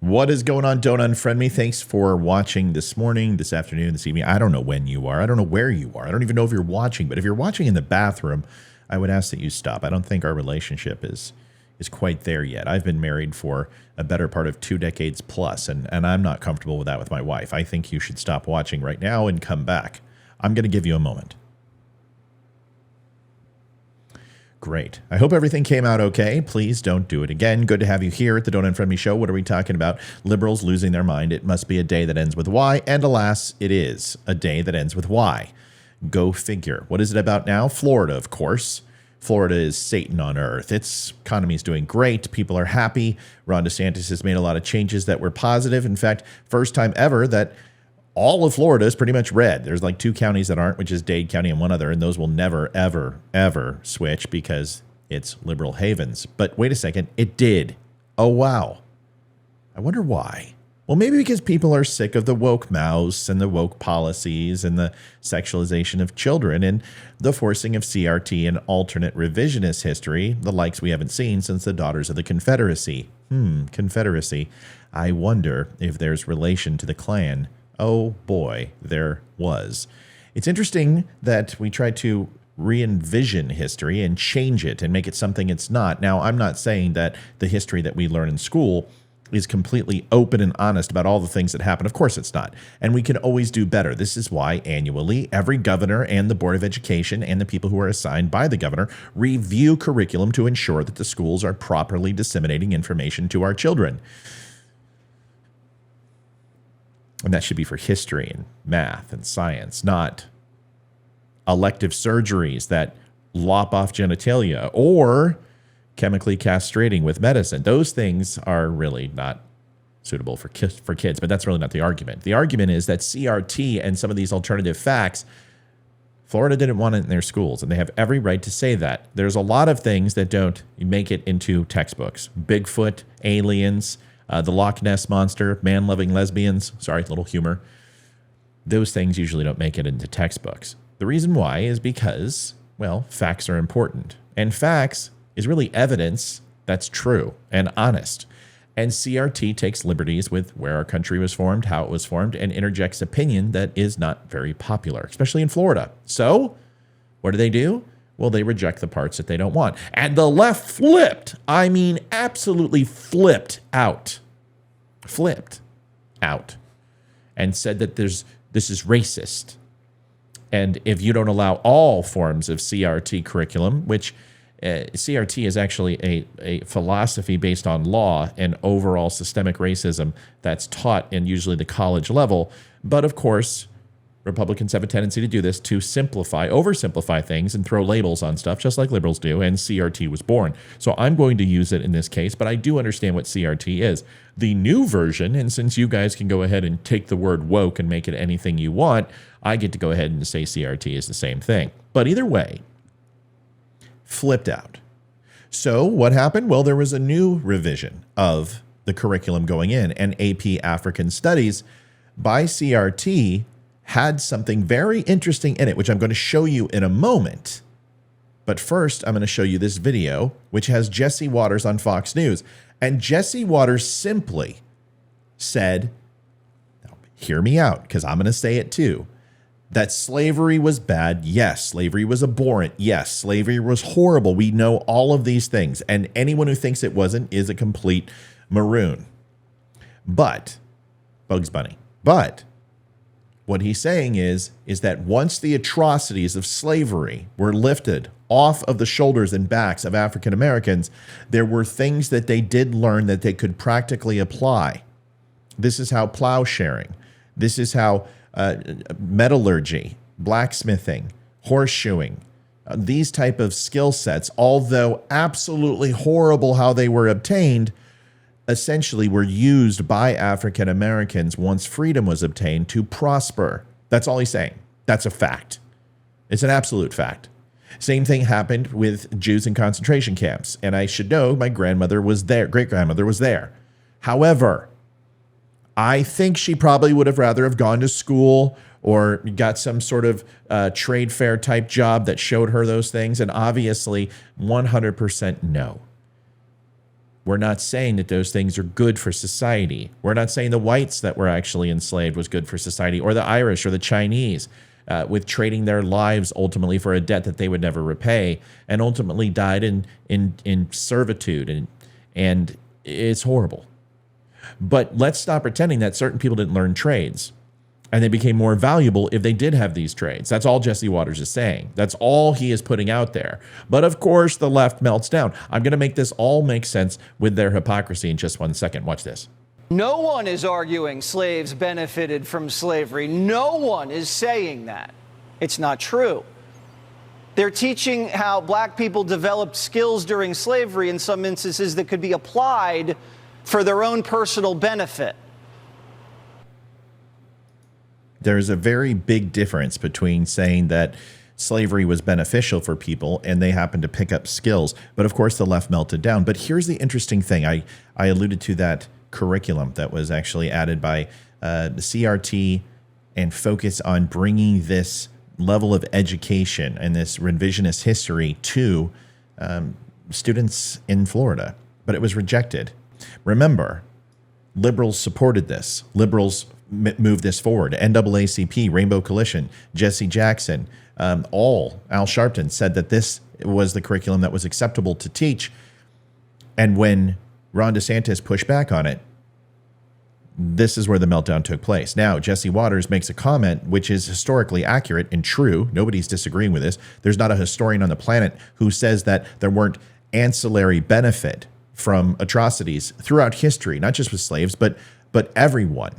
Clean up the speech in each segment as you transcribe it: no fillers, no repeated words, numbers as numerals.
What is going on? Don't unfriend me. Thanks for watching this morning, this afternoon, this evening. I don't know when you are. I don't know where you are. I don't even know if you're watching. But if you're watching in the bathroom, I would ask that you stop. I don't think our relationship is quite there yet. I've been married for a better part of 2 decades plus, and I'm not comfortable with that with my wife. I think you should stop watching right now and come back. I'm going to give you a moment. Great. I hope everything came out okay. Please don't do it again. Good to have you here at the Don't Unfriend Me Show. What are we talking about? Liberals losing their mind. It must be a day that ends with Y. And alas, it is a day that ends with Y. Go figure. What is it about now? Florida, of course. Florida is Satan on earth. Its economy is doing great. People are happy. Ron DeSantis has made a lot of changes that were positive. In fact, first time ever that all of Florida is pretty much red. There's like 2 counties that aren't, which is Dade County and one other, and those will never, ever, ever switch because it's liberal havens. But wait a second, it did. Oh, wow. I wonder why. Well, maybe because people are sick of the woke mouse and the woke policies and the sexualization of children and the forcing of CRT and alternate revisionist history, the likes we haven't seen since the Daughters of the Confederacy. Confederacy. I wonder if there's relation to the Klan. Oh boy, there was. It's interesting that we try to re-envision history and change it and make it something it's not. Now, I'm not saying that the history that we learn in school is completely open and honest about all the things that happen. Of course it's not. And we can always do better. This is why annually every governor and the Board of Education and the people who are assigned by the governor review curriculum to ensure that the schools are properly disseminating information to our children. And that should be for history and math and science, not elective surgeries that lop off genitalia or chemically castrating with medicine. Those things are really not suitable for kids, but that's really not the argument. The argument is that CRT and some of these alternative facts, Florida didn't want it in their schools, and they have every right to say that. There's a lot of things that don't make it into textbooks. Bigfoot, aliens, the Loch Ness Monster, man-loving lesbians. Sorry, a little humor. Those things usually don't make it into textbooks. The reason why is because, well, facts are important. And facts is really evidence that's true and honest. And CRT takes liberties with where our country was formed, how it was formed, and interjects opinion that is not very popular, especially in Florida. So what do? Well, they reject the parts that they don't want. And the left flipped. I mean, absolutely flipped out. And said that this is racist. And if you don't allow all forms of CRT curriculum, which CRT is actually a philosophy based on law and overall systemic racism that's taught in usually the college level. But of course, Republicans have a tendency to do this, to oversimplify things and throw labels on stuff, just like liberals do, and CRT was born. So I'm going to use it in this case, but I do understand what CRT is. The new version, and since you guys can go ahead and take the word woke and make it anything you want, I get to go ahead and say CRT is the same thing. But either way, flipped out. So what happened? Well, there was a new revision of the curriculum going in, and AP African Studies by CRT had something very interesting in it, which I'm going to show you in a moment. But first, I'm going to show you this video, which has Jesse Waters on Fox News. And Jesse Waters simply said, now, hear me out, because I'm going to say it too, that slavery was bad. Yes. Slavery was abhorrent. Yes. Slavery was horrible. We know all of these things. And anyone who thinks it wasn't is a complete maroon. But, Bugs Bunny, but what he's saying is that once the atrocities of slavery were lifted off of the shoulders and backs of African Americans, there were things that they did learn that they could practically apply. This is how plowsharing, this is how metallurgy, blacksmithing, horseshoeing, these type of skill sets, although absolutely horrible how they were obtained, essentially were used by African Americans once freedom was obtained to prosper. That's all he's saying. That's a fact. It's an absolute fact. Same thing happened with Jews in concentration camps. And I should know my grandmother was there, great-grandmother was there. However, I think she probably would have rather have gone to school or got some sort of trade fair type job that showed her those things. And obviously 100% no. We're not saying that those things are good for society. We're not saying the whites that were actually enslaved was good for society, or the Irish or the Chinese, with trading their lives ultimately for a debt that they would never repay, and ultimately died in servitude. And it's horrible. But let's stop pretending that certain people didn't learn trades and they became more valuable if they did have these trades. That's all Jesse Waters is saying. That's all he is putting out there. But of course, the left melts down. I'm going to make this all make sense with their hypocrisy in just 1 second. Watch this. No one is arguing slaves benefited from slavery. No one is saying that. It's not true. They're teaching how black people developed skills during slavery in some instances that could be applied for their own personal benefit. There's a very big difference between saying that slavery was beneficial for people and they happened to pick up skills. But of course, the left melted down. But here's the interesting thing. I alluded to that curriculum that was actually added by the CRT and focus on bringing this level of education and this revisionist history to students in Florida. But it was rejected. Remember, liberals supported this. Liberals moved this forward. NAACP, Rainbow Coalition, Jesse Jackson, Al Sharpton said that this was the curriculum that was acceptable to teach. And when Ron DeSantis pushed back on it, this is where the meltdown took place. Now, Jesse Waters makes a comment which is historically accurate and true. Nobody's disagreeing with this. There's not a historian on the planet who says that there weren't ancillary benefit from atrocities throughout history, not just with slaves, but everyone.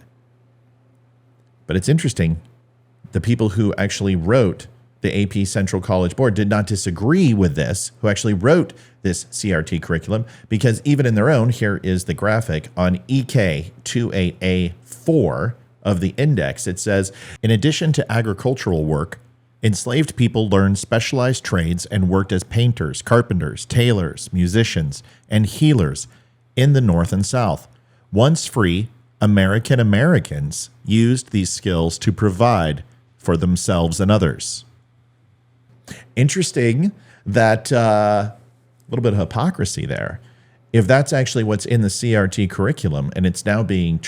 But it's interesting, the people who actually wrote the AP Central College Board did not disagree with this, who actually wrote this CRT curriculum, because even in their own, here is the graphic on EK 28A4 of the index. It says, in addition to agricultural work, enslaved people learned specialized trades and worked as painters, carpenters, tailors, musicians, and healers in the North and South. Once free, American Americans used these skills to provide for themselves and others. Interesting that a little bit of hypocrisy there. If that's actually what's in the CRT curriculum and it's now being,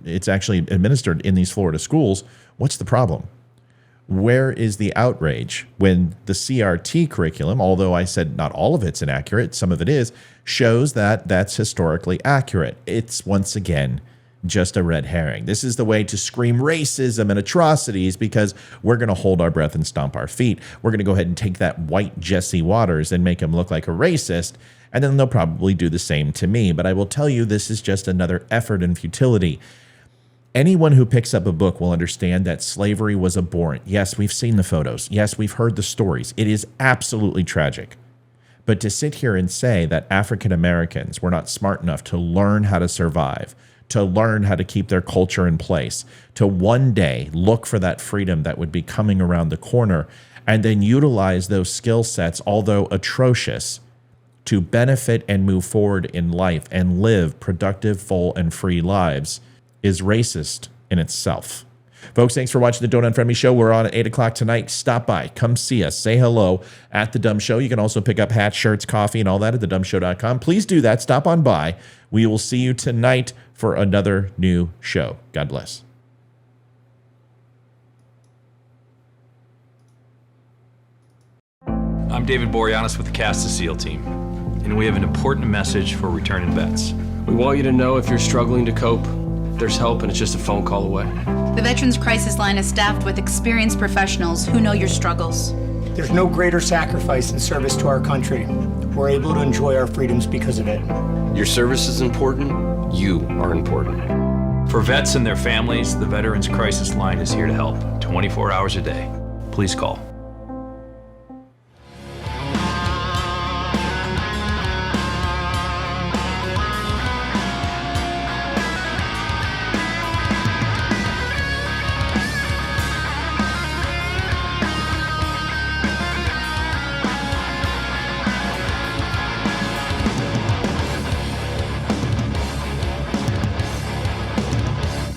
it's actually administered in these Florida schools, what's the problem? Where is the outrage when the CRT curriculum, although I said not all of it's inaccurate, some of it is, shows that that's historically accurate? It's once again just a red herring. This is the way to scream racism and atrocities because we're going to hold our breath and stomp our feet. We're going to go ahead and take that white Jesse Waters and make him look like a racist, and then they'll probably do the same to me. But I will tell you, this is just another effort in futility. Anyone who picks up a book will understand that slavery was abhorrent. Yes, we've seen the photos. Yes, we've heard the stories. It is absolutely tragic. But to sit here and say that African Americans were not smart enough to learn how to survive, to learn how to keep their culture in place, to one day look for that freedom that would be coming around the corner, and then utilize those skill sets, although atrocious, to benefit and move forward in life and live productive, full, and free lives, is racist in itself. Folks, thanks for watching the Don't Unfriend Me Show. We're on at 8 o'clock tonight. Stop by. Come see us. Say hello at the DUM Show. You can also pick up hats, shirts, coffee, and all that at thedumshow.com. Please do that. Stop on by. We will see you tonight for another new show. God bless. I'm David Boreanaz with the Cast SEAL team, and we have an important message for returning vets. We want you to know if you're struggling to cope, there's help and it's just a phone call away. The Veterans Crisis Line is staffed with experienced professionals who know your struggles. There's no greater sacrifice in service to our country. We're able to enjoy our freedoms because of it. Your service is important, you are important. For vets and their families, the Veterans Crisis Line is here to help 24 hours a day. Please call